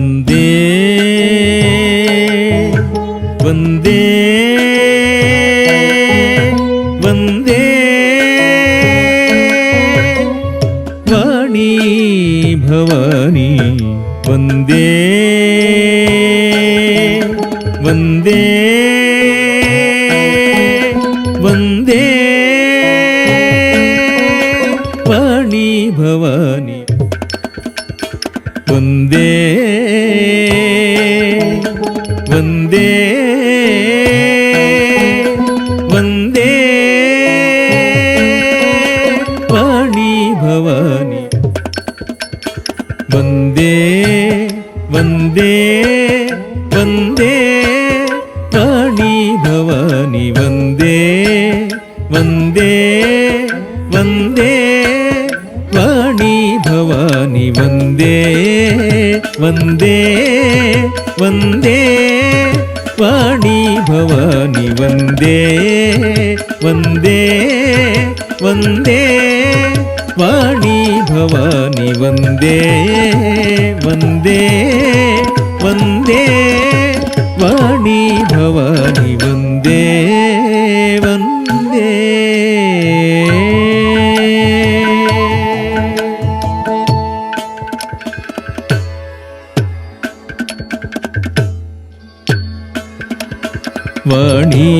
ವಂದೇ ವಂದೇ ವಂದೇ ವಾಣಿ ಭವಾನಿ ವಂದೇ ವಂದೇ ವಂದೇ ವಾಣಿ ಭವಾನಿ ವಂದೇ ವಂದೇ ವಂದೇ ವಾಣಿ ಭವಾನಿ ವಂದೇ ವಂದೇ ವಂದೇ ವಾಣಿ ಭವಾನಿ ವಂದೇ ವಂದೇ ವಂದೇ ವಾಣಿ ಭವಾನಿ ವಂದೇ ವಂದೇ ವಂದೇ ವಾಣಿ ಭವಾನಿ ವಂದೇ ವಂದೇ ವಂದೇ ವಾಣಿ ಭವಾನಿ ವಂದೇ ವಂದೇ ವಂದೇ ವಾಣಿ ಭವಾನಿ ವಂದೇ ವಂದೇ ವಾಣಿ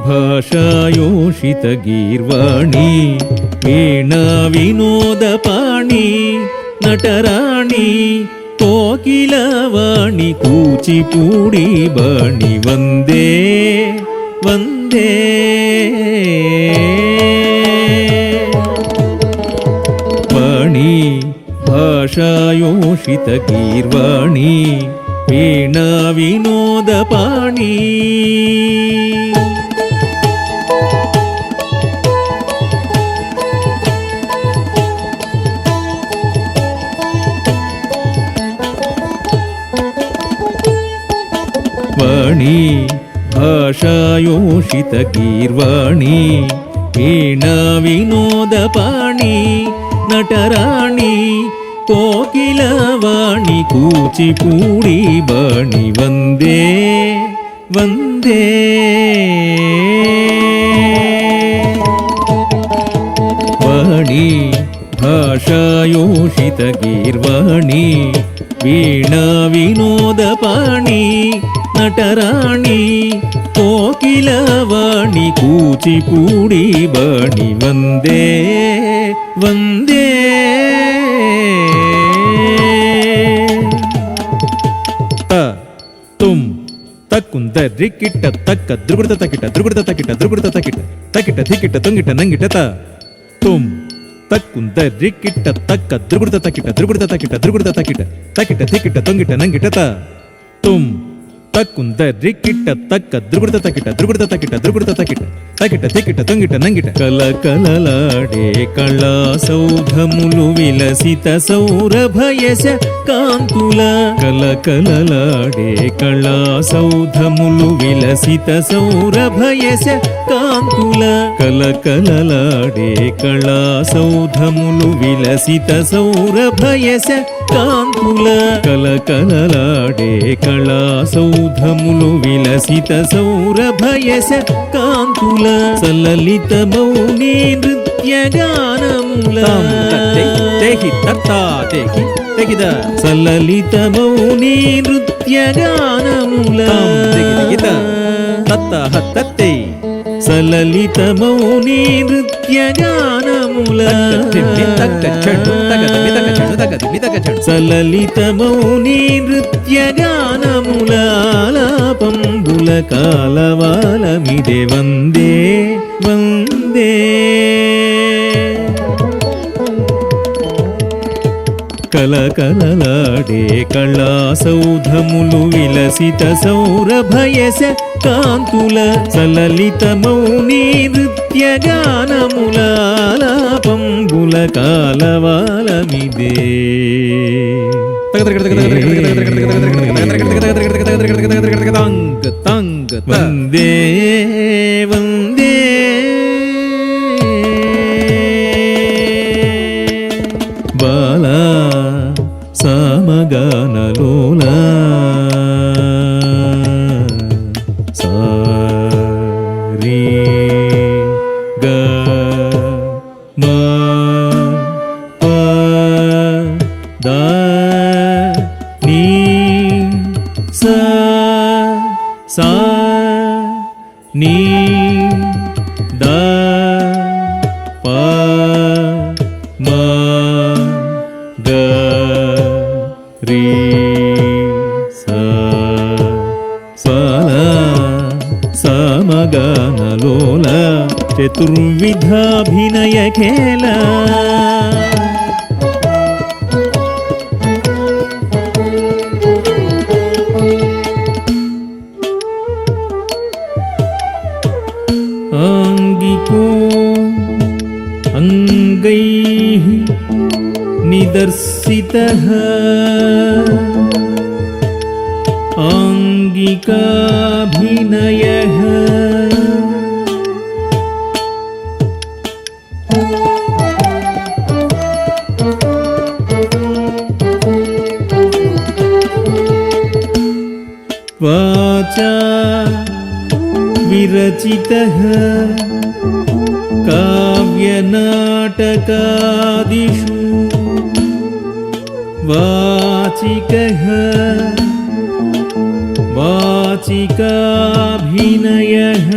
ಭಾಷಾಯೋಷಿತ ಗೀರ್ವಾಣಿ ವೀಣಾ ವಿನೋದ ಪಾಣಿ ನಟರಾಣಿ ಕೋಕಿಲವಾಣಿ ಕೂಚಿಪೂಡಿ ಬಾಣಿ ವಂದೇ ವಂದೇ ವಾಣಿ ಭಾಷಾಯೋಷಿತ ಗೀರ್ವಾಣಿ ವೀಣಾ ವಿನೋದ ಪಾಣಿ ವಾಣಿ ಭಾಷಾಯೋಷಿತ ಗೀರ್ವಾಣಿ ವೀಣಾ ವಿನೋದ ಪಾಣಿ ನಟರಾಣಿ ಕೋಕಿಲವಾಣಿ ಕೂಚಿಪೂಡಿ ಬಾಣಿ ವಂದೇ ವಂದೇ ವಾಣಿ ಭಾಷಾಯೋಷಿತ ಗೀರ್ವಾಣಿ ವೀಣಾ ವಿನೋದ ಪಾಣಿ ನಟರಾಣಿ ಕೋಕಿಲವಾಣಿ ಕೂಚಿಪೂಡಿ ಬಾಣಿ ವಂದೇ ವಂದೇ ತ ತುಂ ತಕ್ಕುಂದ ರಿಕ್ಕಿಟ್ಟ ತಕ್ಕ ದ್ರುಗುಡ್ತ ತಕ್ಕಿಟ ದ್ರುಗುಡ್ತ ತಕ್ಕಿಟ ದ್ರುಗುಡ್ತ ತಕ್ಕಿಟ ತಕ್ಕಿಟ ಧಿಕ್ಕಿಟ ತುಂಗಿಟ ನಂಗಿಟ ತ ತುಂ ತಕ್ಕುಂದ ರಿಕ್ಕಿಟ್ಟ ತಕ್ಕ ದ್ರುಗುಡ್ತ ತಕ್ಕಿಟ ದ್ರುಗುಡ್ತ ತಕ್ಕಿಟ ದ್ರುಗುಡ್ತ ತಕ್ಕಿಟ ತಕ್ಕಿಟ ಧಿಕ್ಕಿಟ ತುಂಗಿಟ ನಂಗಿಟ ತ ತುಂ ತಕ್ಕುಂದ ರಿಕ್ಕಿಟ್ಟ ತಕ್ಕ ದ್ರುಗುಡ್ತ ತಕ್ಕಿಟ ದ್ರುಗುಡ್ತ ತಕ್ಕಿಟ ದ್ರುಗುಡ್ತ ತಕ್ಕಿಟ ತಕ್ಕಿಟ ಧಿಕ್ಕಿಟ ತುಂಗಿಟ ನಂಗಿಟ ಕಲ ಕಲಲಾಡೆ ಕಳ್ಳ ಸೌಧములు ವಿಲಸಿತ ಸೌರಭಯಸ ಕಾಂತುಲ ಕಲ ಕಲಲಾಡೆ ಕಳ್ಳ ಸೌಧములు ವಿಲಸಿತ ಸೌರಭಯಸ ಕಾಂತುಲ ಕಲ ಕಲಲಾಡೆ ಕಳ್ಳ ಸೌಧములు ವಿಲಸಿತ ಸೌರಭಯಸ ಕಾಂತುಲ ಕಲ ಕಲಲಾಡೆ ಕಳ್ಳ ಸೌಧములు ವಿಲಸಿತ ಸೌರಭಯಸ ಕಾಂತುಲ ಸಲಲಿತ ಮೌನಿ ನೃತ್ಯ ಗಾನಮೂಲ ಸಲಲಿತ ಮೌನಿ ನೃತ್ಯ ಗಾನಮೂಲ ಸಲಲಿತ ಮೌನಿ ನೃತ್ಯ ಗಾನಮೂಲ ಸಲಲಿತ ಮೌನಿ ನೃತ್ಯ ಗಾನಮೂಲ ಆಲಾಪಂಬುಲ ಕಾಲವಾಲಮಿದೆ ವಂದೇ ವಂದೇ కల కలలాడే కళా సౌధములు విలసిత సౌరభయస కాంతుల సలలిత మౌని నృత్య గానముల ఆలాపంబుల కాలవాలమిదే వందే వందే బాలా సమగానలోలా ದ ನೀ ಸ ಸಾ ನೀ ದ ಪ ಮ ಗ ರೀ ಸ ಸಲ ಸಮಗನ ಲೋಲ ಚತುರ್ವಿಧಾಭಿನಯ ಖೇಲ आंगिको अंगैः निदर्शितः आंगिकाभिनयः वाचा विरचितः काव्यनाटकादिषु वाचिकः वाचिकाभिनयः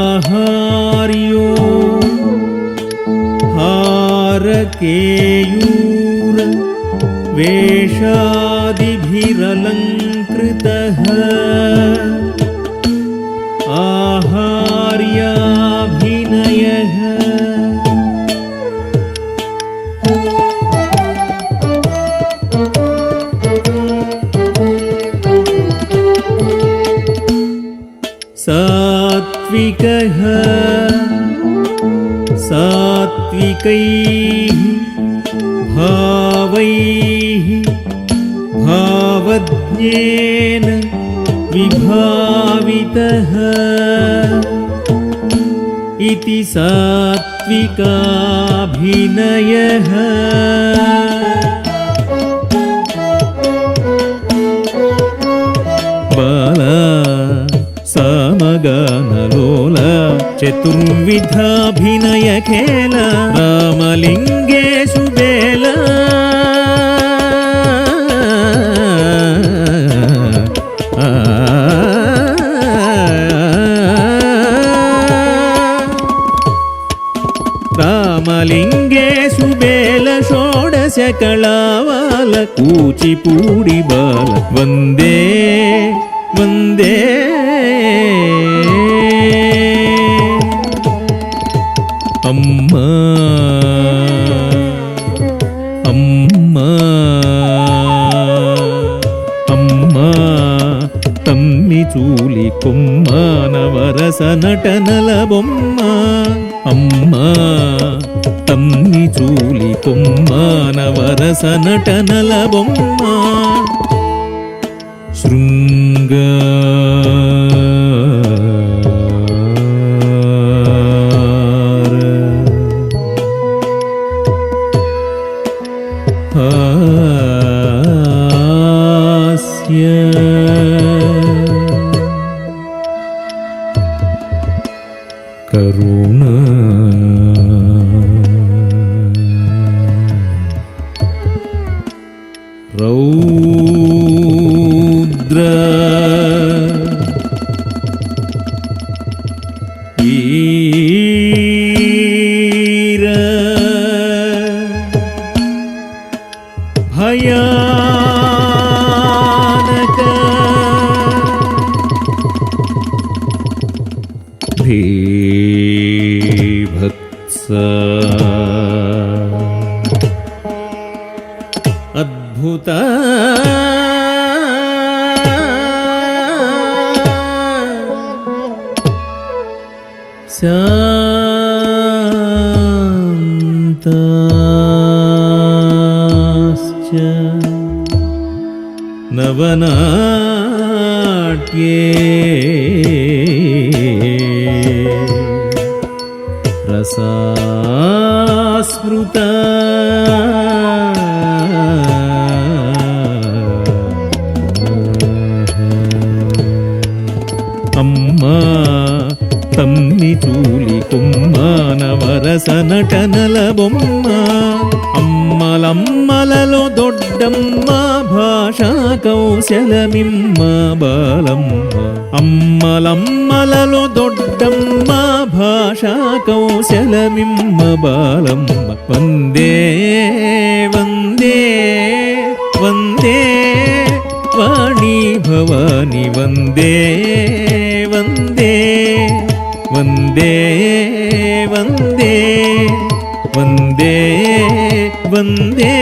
आहार्यो हारकेयूर वेषादिभिरलङ्कृतः आहार्याभिनयः सात्विकः सात्विकैः भावैः भावज्ञेन विभावितः इति सात्विकाभिनयः बाला समगनलोल चतुर्विधाभिनय खेल रामलिंगेषु बेल रामलिंगेषु बेल षोडश कलावाल कूचिपूडी बाल वंदे वंदे अम्मा अम्मा अम्मा तम्मी चूली कोम्म नवरस नटनल बोम्म अम्मा तम्मी चूली कोम्म नवरस नटनल बोम्म शृंगार हास्य करुणा रौद्र वीर भयानक भीभत्स अद्भुत शान्ताश्च नवनाट्ये रसास्मृता బొమ్మ తమ్మి చూలి కొమ్మ నవరస నటనల బొమ్మ అమ్మలమ్మలలో దొడ్డమ్మ భాషా కౌశలమిమ్మ బాలమ్మ అమ్మలమ్మలలో దొడ్డమ్మ భాషా కౌశలమిమ్మ బాలమ్మ వందే వందే వందే వాణి భవాని వందే వందే వందే వందే వందే వందే